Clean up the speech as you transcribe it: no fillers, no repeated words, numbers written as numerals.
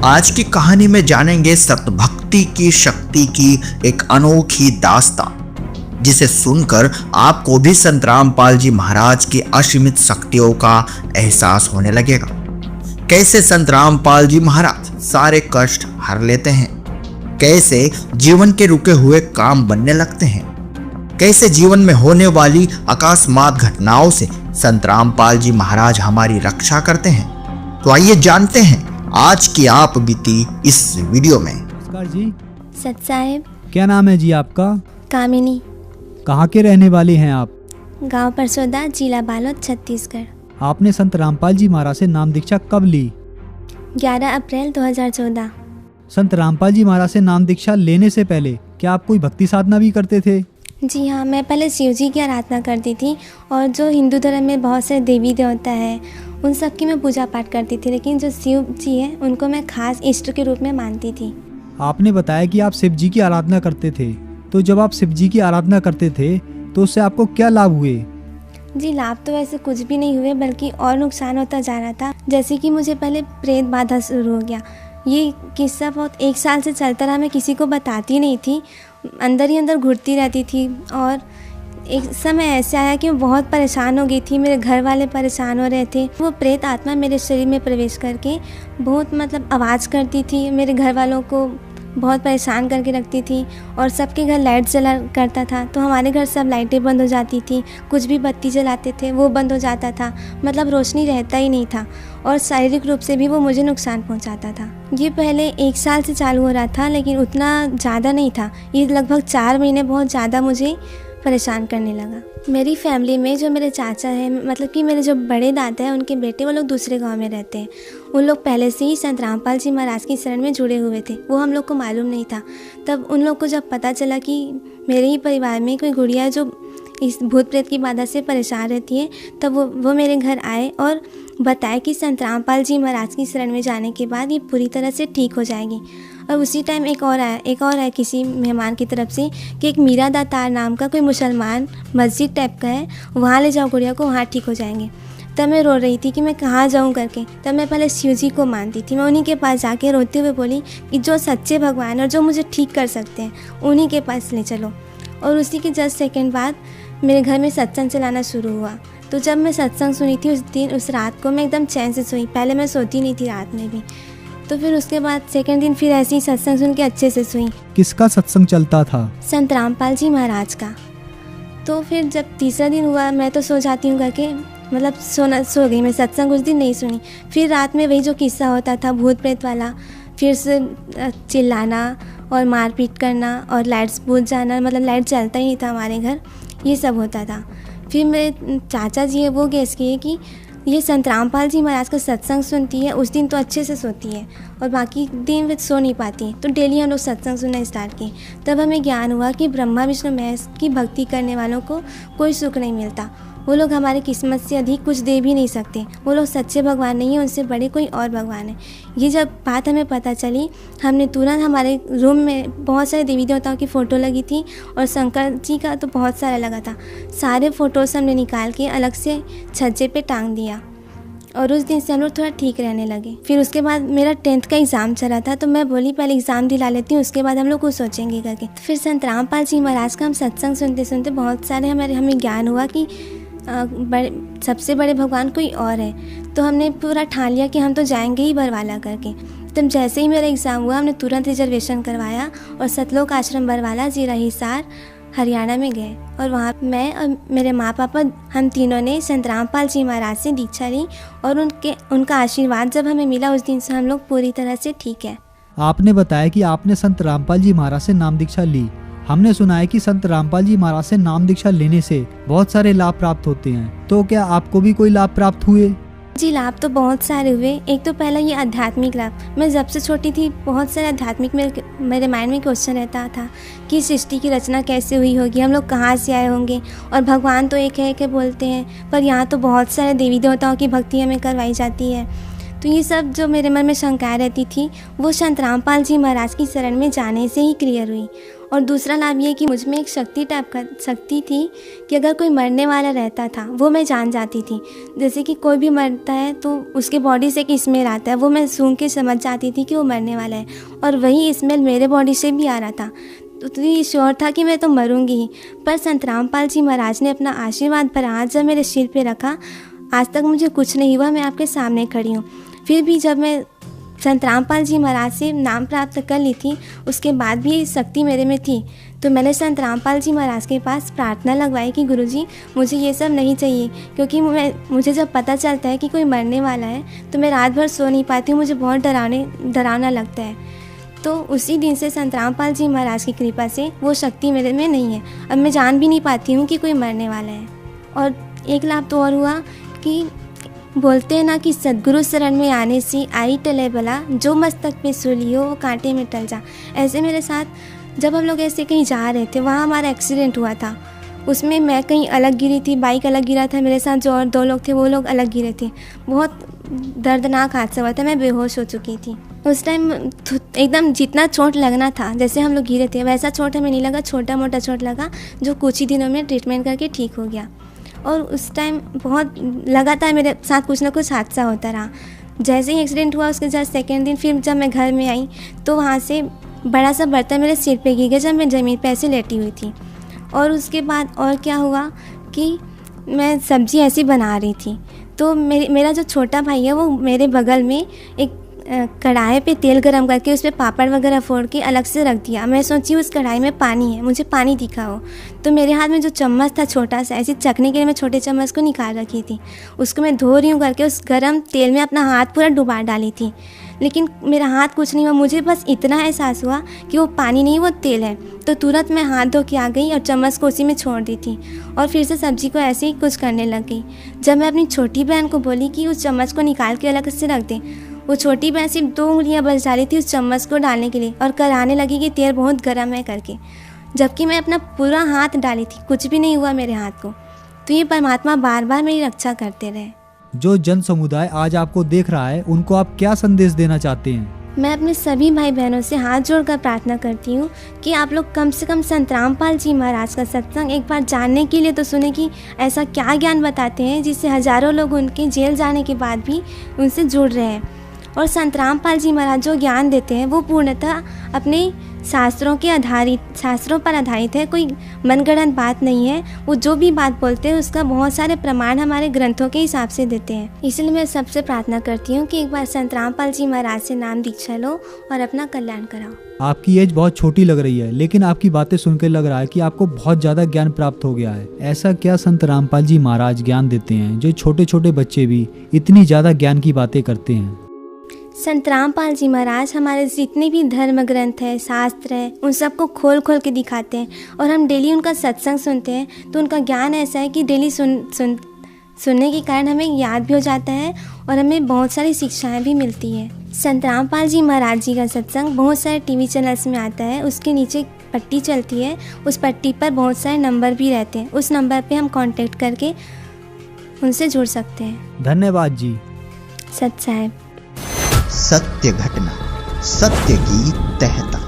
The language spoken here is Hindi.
आज की कहानी में जानेंगे सतभक्ति की शक्ति की एक अनोखी दास्तान, जिसे सुनकर आपको भी संत रामपाल जी महाराज की असीमित शक्तियों का एहसास होने लगेगा। कैसे संत रामपाल जी महाराज सारे कष्ट हर लेते हैं, कैसे जीवन के रुके हुए काम बनने लगते हैं, कैसे जीवन में होने वाली अकस्मात घटनाओं से संत रामपाल जी महाराज हमारी रक्षा करते हैं। तो आइए जानते हैं आज की आप बीती इस वीडियो में। नमस्कार जी। सत साहेब। क्या नाम है जी आपका? कामिनी। कहाँ के रहने वाली हैं आप? गांव परसोदा, जिला बालोद, छत्तीसगढ़। आपने संत रामपाल जी महाराज से नाम दीक्षा कब ली? 11 अप्रैल 2014। संत रामपाल जी महाराज से नाम दीक्षा लेने से पहले क्या आप कोई भक्ति साधना भी करते थे? जी हाँ, मैं पहले शिव जी की आराधना करती थी और जो हिंदू धर्म में बहुत सारे देवी देवता है उन सब की मैं पूजा पाठ करती थी, लेकिन जो शिव जी हैं उनको मैं खास इष्ट के रूप में मानती थी। आपने बताया कि आप शिव जी की आराधना करते थे, तो जब आप शिव जी की आराधना करते थे तो उससे आपको क्या लाभ हुए? जी, लाभ तो वैसे कुछ भी नहीं हुए, बल्कि और नुकसान होता जा रहा था। जैसे कि मुझे पहले प्रेत बाधा शुरू हो गया। ये किस्सा बहुत 1 साल से चलता रहा, मैं किसी को बताती नहीं थी, अंदर ही अंदर घुटती रहती थी। और एक समय ऐसे आया कि मैं बहुत परेशान हो गई थी, मेरे घर वाले परेशान हो रहे थे। वो प्रेत आत्मा मेरे शरीर में प्रवेश करके बहुत आवाज़ करती थी, मेरे घर वालों को बहुत परेशान करके रखती थी और सबके घर लाइट जला करता था। तो हमारे घर सब लाइटें बंद हो जाती थी, कुछ भी बत्ती जलाते थे वो बंद हो जाता था, रोशनी रहता ही नहीं था और शारीरिक रूप से भी वो मुझे नुकसान पहुंचाता था। ये पहले 1 साल से चालू हो रहा था, लेकिन उतना ज़्यादा नहीं था। ये लगभग 4 महीने बहुत ज़्यादा मुझे परेशान करने लगा। मेरी फैमिली में जो मेरे चाचा हैं, कि मेरे जो बड़े दादा हैं, उनके बेटे वो लोग दूसरे गांव में रहते हैं। उन लोग पहले से ही संत रामपाल जी महाराज की शरण में जुड़े हुए थे, वो हम लोग को मालूम नहीं था। तब उन लोग को जब पता चला कि मेरे ही परिवार में कोई गुड़िया जो इस भूत प्रेत की बाधा से परेशान रहती है, तब वो मेरे घर आए और बताया कि संत रामपाल जी महाराज की शरण में जाने के बाद ये पूरी तरह से ठीक हो जाएगी। और उसी टाइम एक और आया किसी मेहमान की तरफ से कि एक मीरा दातार नाम का कोई मुसलमान मस्जिद टाइप का है, वहाँ ले जाओ गुड़िया को, वहाँ ठीक हो जाएंगे। तब मैं रो रही थी कि मैं कहाँ जाऊँ करके। तब मैं पहले शिव जी को मानती थी, मैं उन्हीं के पास जाके रोते हुए बोली कि जो सच्चे भगवान और जो मुझे ठीक कर सकते हैं उन्हीं के पास ले चलो। और उसी के जस्ट सेकेंड बाद मेरे घर में सत्संग चलाना शुरू हुआ। तो जब मैं सत्संग सुनी थी उस रात को मैं एकदम चैन से सोई। पहले मैं सोती नहीं थी रात में भी। तो फिर उसके बाद सेकंड दिन फिर ऐसे ही सत्संग सुन के अच्छे से सोई। किसका सत्संग चलता था? संत रामपाल जी महाराज का। तो फिर जब तीसरा दिन हुआ, मैं तो सो जाती हूँ करके सो गई मैं, सत्संग उस दिन नहीं सुनी। फिर रात में वही जो किस्सा होता था भूत प्रेत वाला, फिर से चिल्लाना और मारपीट करना और लाइट्स बुझ जाना, लाइट जलता ही नहीं था हमारे घर, ये सब होता था। फिर मेरे चाचा जी है वो गेस किए कि ये संत रामपाल जी महाराज का सत्संग सुनती है, उस दिन तो अच्छे से सोती है और बाकी दिन वे सो नहीं पाती। तो डेली हम लोग सत्संग सुनना स्टार्ट किए। तब हमें ज्ञान हुआ कि ब्रह्मा विष्णु महेश की भक्ति करने वालों को कोई सुख नहीं मिलता। वो लोग हमारी किस्मत से अधिक कुछ दे भी नहीं सकते। वो लोग सच्चे भगवान नहीं हैं, उनसे बड़े कोई और भगवान है। ये जब बात हमें पता चली, हमने तुरंत हमारे रूम में बहुत सारे देवी देवताओं की फ़ोटो लगी थी और शंकर जी का तो बहुत सारा लगा था। सारे फ़ोटोज़ हमने निकाल के अलग से छज्जे पे टांग दिया और उस दिन से हम लोग थोड़ा ठीक रहने लगे। फिर उसके बाद मेरा 10th का एग्ज़ाम चला था, तो मैं बोली पहले एग्ज़ाम दिला लेती हूँ, उसके बाद हम लोग कुछ सोचेंगे करके। तो फिर संत रामपाल जी महाराज का हम सत्संग सुनते सुनते बहुत सारे हमें ज्ञान हुआ कि सबसे बड़े भगवान कोई और है। तो हमने पूरा ठान लिया कि हम तो जाएंगे ही बरवाला करके। तब जैसे ही मेरा एग्ज़ाम हुआ, हमने तुरंत रिजर्वेशन करवाया और सतलोक आश्रम बरवाला जिला हिसार हरियाणा में गए। और वहाँ मैं और मेरे माँ पापा हम तीनों ने संत रामपाल जी महाराज से दीक्षा ली और उनका आशीर्वाद जब हमें मिला, उस दिन से हम लोग पूरी तरह से ठीक है। आपने बताया कि आपने संत रामपाल जी महाराज से नाम दीक्षा ली। हमने सुना है कि संत रामपाल जी महाराज से नाम दीक्षा लेने से बहुत सारे लाभ प्राप्त होते हैं, तो क्या आपको भी कोई लाभ प्राप्त हुए? जी, लाभ तो बहुत सारे हुए। एक तो पहला ये आध्यात्मिक लाभ। मैं जब से छोटी थी बहुत सारे आध्यात्मिक मेरे माइंड में क्वेश्चन रहता था कि सृष्टि की रचना कैसे हुई होगी, हम लोग कहाँ से आए होंगे, और भगवान तो एक है बोलते हैं, पर यहाँ तो बहुत सारे देवी देवताओं की भक्ति हमें करवाई जाती है। तो ये सब जो मेरे मन में शंकाएँ रहती थी वो संत रामपाल जी महाराज की शरण में जाने से ही क्लियर हुई। और दूसरा लाभ ये कि मुझ में एक शक्ति थी कि अगर कोई मरने वाला रहता था वो मैं जान जाती थी। जैसे कि कोई भी मरता है तो उसके बॉडी से एक स्मेल आता है, वो मैं सूंघ के समझ जाती थी कि वो मरने वाला है, और वही स्मेल मेरे बॉडी से भी आ रहा था। तो ये श्योर था कि मैं तो मरूंगी ही। पर संत रामपाल जी महाराज ने अपना आशीर्वाद भरा हाथ जब मेरे सिर पे रखा, आज तक मुझे कुछ नहीं हुआ, मैं आपके सामने खड़ी हूँ। फिर भी जब मैं संत रामपाल जी महाराज से नाम प्राप्त कर ली थी, उसके बाद भी ये शक्ति मेरे में थी, तो मैंने संत रामपाल जी महाराज के पास प्रार्थना लगवाई कि गुरुजी मुझे ये सब नहीं चाहिए, क्योंकि मुझे जब पता चलता है कि कोई मरने वाला है तो मैं रात भर सो नहीं पाती हूँ, मुझे बहुत डरावना लगता है। तो उसी दिन से संत रामपाल जी महाराज की कृपा से वो शक्ति मेरे में नहीं है। अब मैं जान भी नहीं पाती हूँ कि कोई मरने वाला है। और एक लाभ तो और हुआ कि बोलते हैं ना कि सद्गुरु शरण में आने से आई टले भला, जो मस्तक पे सूली हो वो कांटे में टल जा। ऐसे मेरे साथ जब हम लोग ऐसे कहीं जा रहे थे, वहाँ हमारा एक्सीडेंट हुआ था, उसमें मैं कहीं अलग गिरी थी, बाइक अलग गिरा था, मेरे साथ जो और 2 लोग थे वो लोग अलग गिरे थे। बहुत दर्दनाक हादसा हुआ था, मैं बेहोश हो चुकी थी। उस टाइम एकदम जितना चोट लगना था, जैसे हम लोग गिरे थे वैसा चोट हमें नहीं लगा, छोटा मोटा चोट लगा जो कुछ ही दिनों में ट्रीटमेंट करके ठीक हो गया। और उस टाइम बहुत लगातार मेरे साथ कुछ ना कुछ हादसा होता रहा। जैसे ही एक्सीडेंट हुआ उसके जस्ट सेकेंड दिन फिर जब मैं घर में आई तो वहाँ से बड़ा सा बर्तन मेरे सिर पे गिर गया जब मैं ज़मीन पे ऐसे लेटी हुई थी। और उसके बाद और क्या हुआ कि मैं सब्ज़ी ऐसी बना रही थी, तो मेरा जो छोटा भाई है वो मेरे बगल में एक कढ़ाई पे तेल गरम करके उस पर पापड़ वगैरह फोड़ के अलग से रख दिया। मैं सोची उस कढ़ाई में पानी है, मुझे पानी दिखा हो, तो मेरे हाथ में जो चम्मच था छोटा सा, ऐसे चखने के लिए मैं छोटे चम्मच को निकाल रखी थी, उसको मैं धो रही हूँ करके उस गरम तेल में अपना हाथ पूरा डुबा डाली थी, लेकिन मेरा हाथ कुछ नहीं हुआ। मुझे बस इतना एहसास हुआ कि वो पानी नहीं वो तेल है, तो तुरंत मैं हाथ धो के आ गई और चम्मच को उसी में छोड़ दी थी और फिर से सब्जी को ऐसे ही कुछ करने लग गई। जब मैं अपनी छोटी बहन को बोली कि उस चम्मच को निकाल के अलग से रख दे, वो छोटी बहन सिर्फ 2 उंगलियां बच डाली थी उस चम्मच को डालने के लिए और कराने लगी कि तेल बहुत गर्म है करके, जबकि मैं अपना पूरा हाथ डाली थी, कुछ भी नहीं हुआ मेरे हाथ को। तो ये परमात्मा बार बार मेरी रक्षा करते रहे। जो जन समुदाय आज आपको देख रहा है उनको आप क्या संदेश देना चाहते हैं? मैं अपने सभी भाई बहनों से हाथ जोड़कर प्रार्थना करती हूँ कि आप लोग कम से कम संत रामपाल जी महाराज का सत्संग एक बार जानने के लिए तो सुने कि ऐसा क्या ज्ञान बताते हैं जिससे हजारों लोग उनके जेल जाने के बाद भी उनसे जुड़ रहे हैं। और संत रामपाल जी महाराज जो ज्ञान देते हैं वो पूर्णतः अपने शास्त्रों पर आधारित है, कोई मनगढ़ंत बात नहीं है। वो जो भी बात बोलते हैं उसका बहुत सारे प्रमाण हमारे ग्रंथों के हिसाब से देते हैं। इसलिए मैं सबसे प्रार्थना करती हूँ कि एक बार संत रामपाल जी महाराज से नाम दीक्षा लो और अपना कल्याण कराओ। आपकी एज बहुत छोटी लग रही है, लेकिन आपकी बातें सुनकर लग रहा है कि आपको बहुत ज़्यादा ज्ञान प्राप्त हो गया है। ऐसा क्या संत रामपाल जी महाराज ज्ञान देते हैं जो छोटे छोटे बच्चे भी इतनी ज़्यादा ज्ञान की बातें करते हैं? संत रामपाल जी महाराज हमारे जितने भी धर्म ग्रंथ है, शास्त्र है, उन सबको खोल खोल के दिखाते हैं और हम डेली उनका सत्संग सुनते हैं तो उनका ज्ञान ऐसा है कि डेली सुनने के कारण हमें याद भी हो जाता है और हमें बहुत सारी शिक्षाएं भी मिलती है। संत रामपाल जी महाराज जी का सत्संग बहुत सारे टीवी चैनल्स में आता है, उसके नीचे पट्टी चलती है, उस पट्टी पर बहुत सारे नंबर भी रहते हैं, उस नंबर पर हम कॉन्टेक्ट करके उनसे जुड़ सकते हैं। धन्यवाद जी। सत साहेब। सत्य घटना, सत्य की तह तक।